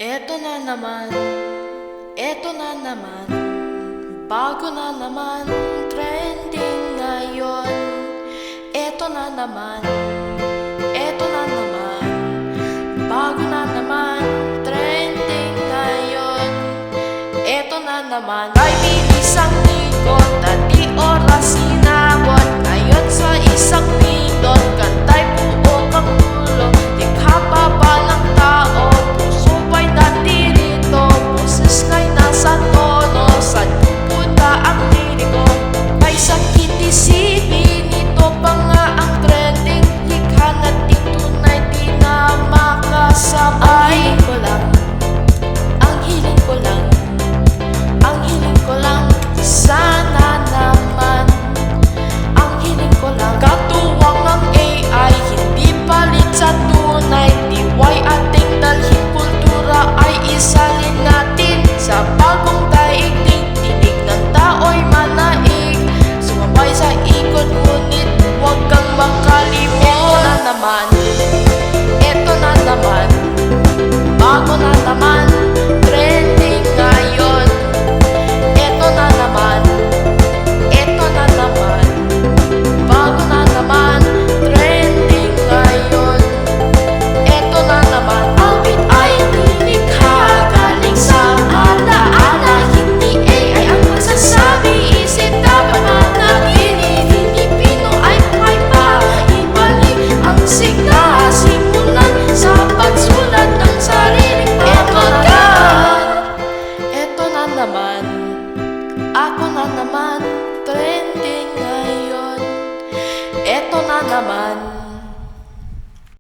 Eto na naman, eto na naman, bago na naman, trending ngayon. Eto na naman, eto na naman, bago na naman, trending ngayon. Eto na naman, ay